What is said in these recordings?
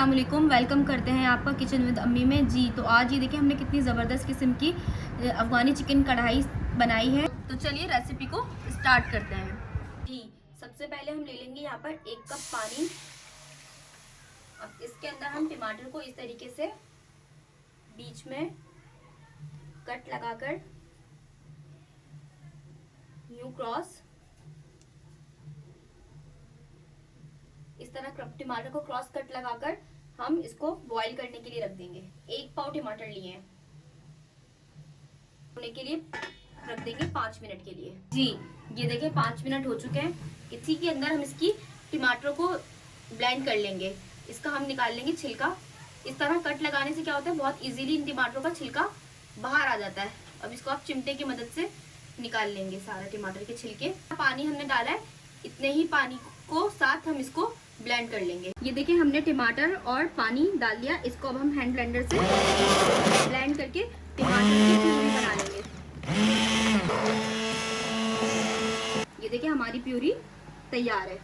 अस्सलाम वालेकुम, वेलकम करते हैं आपका किचन विद अम्मी में। जी तो आज ये देखिए हमने कितनी ज़बरदस्त किस्म की अफ़गानी चिकन कढ़ाई बनाई है। तो चलिए रेसिपी को स्टार्ट करते हैं। जी सबसे पहले हम ले लेंगे यहाँ पर 1 कप पानी। अब इसके अंदर हम टमाटर को इस तरीके से बीच में कट लगाकर न्यू क्रॉस इस तरह टमाटर को क्रॉस कट लगाकर हम इसको बॉईल करने के लिए रख देंगे। 1 पाव टमाटर लिए हैं, होने के लिए रख देंगे 5 मिनट के लिए। जी ये देखिए 5 मिनट हो चुके हैं। इसी के अंदर हम इसकी टमाटर को ब्लेंड कर लेंगे। इसका हम निकाल लेंगे छिलका। इस तरह कट लगाने से क्या होता है, बहुत इजीली इन टमाटरों का छिलका बाहर आ जाता है। अब इसको आप चिमटे की मदद से निकाल लेंगे सारा टमाटर के छिलके। पानी हमने डाला है, इतने ही पानी को साथ हम इसको ब्लेंड कर लेंगे। ये देखिए हमने टमाटर और पानी डाल दिया। इसको अब हम हैंड ब्लेंडर से ब्लेंड करके टमाटर की प्यूरी बना लेंगे। ये देखिए हमारी प्यूरी तैयार है।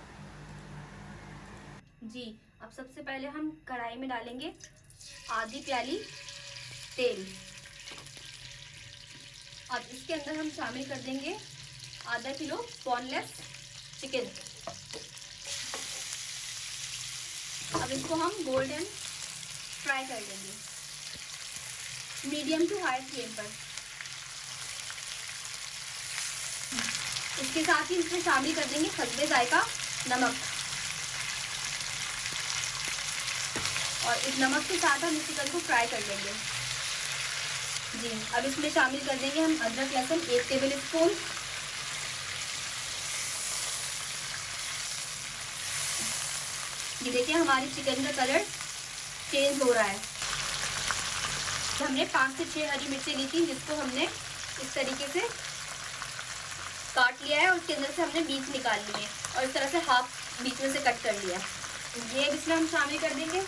जी अब सबसे पहले हम कढ़ाई में डालेंगे आधी प्याली तेल। अब इसके अंदर हम शामिल कर देंगे आधा किलो बोनलेस चिकन। अब इसको हम गोल्डन फ्राई कर लेंगे मीडियम टू हाई फ्लेम पर। इसके साथ ही इसमें शामिल कर देंगे हस्बे जायका नमक, और इस नमक के साथ हम इस चिकन को फ्राई कर लेंगे। जी अब इसमें शामिल कर देंगे हम अदरक लहसुन 1 टेबल स्पून। ये देखिए हमारी चिकन का कलर चेंज हो रहा है। हमने 5 से 6 हरी मिर्चें ली थी, जिसको हमने इस तरीके से काट लिया है और उसके अंदर से हमने बीज निकाल लिए और इस तरह से हाफ बीच में से कट कर लिया। ये इसमें हम शामिल कर देंगे।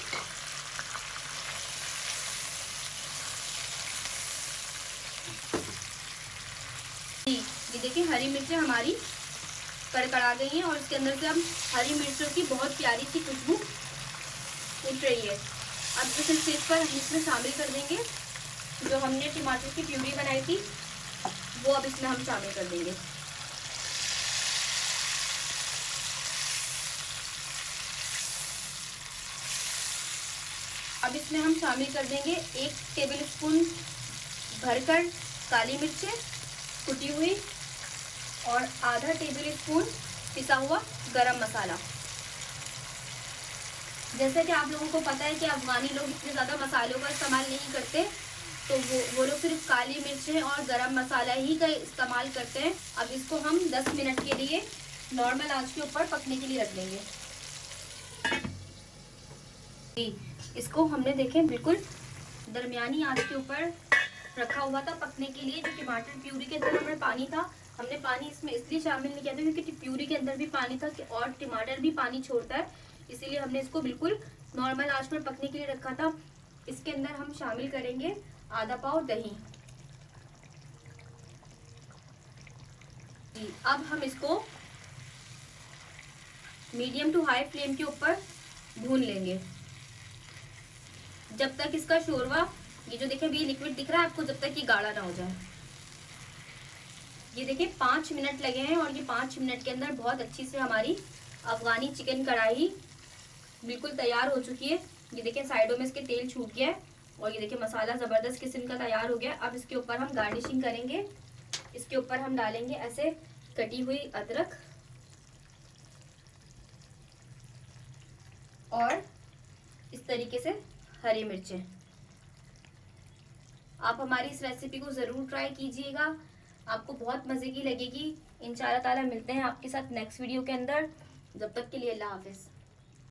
ये देखिए हरी मिर्चें हमारी कड़कड़ा गई हैं और इसके अंदर से हम हरी मिर्चों की बहुत प्यारी सी खुशबू उठ रही है। अब इस स्टेज पर हम इसमें शामिल कर देंगे जो हमने टमाटर की प्यूरी बनाई थी, वो अब इसमें हम शामिल कर देंगे। अब इसमें हम शामिल कर देंगे 1 टेबल स्पून भरकर काली मिर्चें कुटी हुई और आधा टेबल स्पून पिसा हुआ गरम मसाला। जैसे कि आप लोगों को पता है कि अफगानी लोग इतने ज़्यादा मसालों का इस्तेमाल नहीं करते, तो वो लोग सिर्फ काली मिर्चें और गरम मसाला ही का इस्तेमाल करते हैं। अब इसको हम 10 मिनट के लिए नॉर्मल आंच के ऊपर पकने के लिए रख देंगे। इसको हमने देखें बिल्कुल दरमियानी आंच के ऊपर रखा हुआ था पकने के लिए। जो टमाटर प्यूरी के अंदर हमें पानी था, हमने पानी इसमें इसलिए शामिल नहीं किया था क्योंकि प्यूरी के अंदर भी पानी था और टमाटर भी पानी छोड़ता है, इसीलिए हमने इसको बिल्कुल नॉर्मल आंच पर पकने के लिए रखा था। इसके अंदर हम शामिल करेंगे आधा पाव दही। अब हम इसको मीडियम टू हाई फ्लेम के ऊपर भून लेंगे जब तक इसका शोरबा, ये जो देखिए अभी लिक्विड दिख रहा है आपको, जब तक ये गाढ़ा ना हो जाए। ये देखिए 5 मिनट लगे हैं और ये 5 मिनट के अंदर बहुत अच्छी से हमारी अफगानी चिकन कढ़ाई बिल्कुल तैयार हो चुकी है। ये देखिए साइडों में इसके तेल छूट गया है और ये देखिए मसाला ज़बरदस्त किस्म का तैयार हो गया। अब इसके ऊपर हम गार्निशिंग करेंगे। इसके ऊपर हम डालेंगे ऐसे कटी हुई अदरक और इस तरीके से हरी मिर्चें। आप हमारी इस रेसिपी को ज़रूर ट्राई कीजिएगा, आपको बहुत मज़े की लगेगी। इंशाअल्लाह ताला मिलते हैं आपके साथ नेक्स्ट वीडियो के अंदर। जब तक के लिए अल्लाह हाफिज़।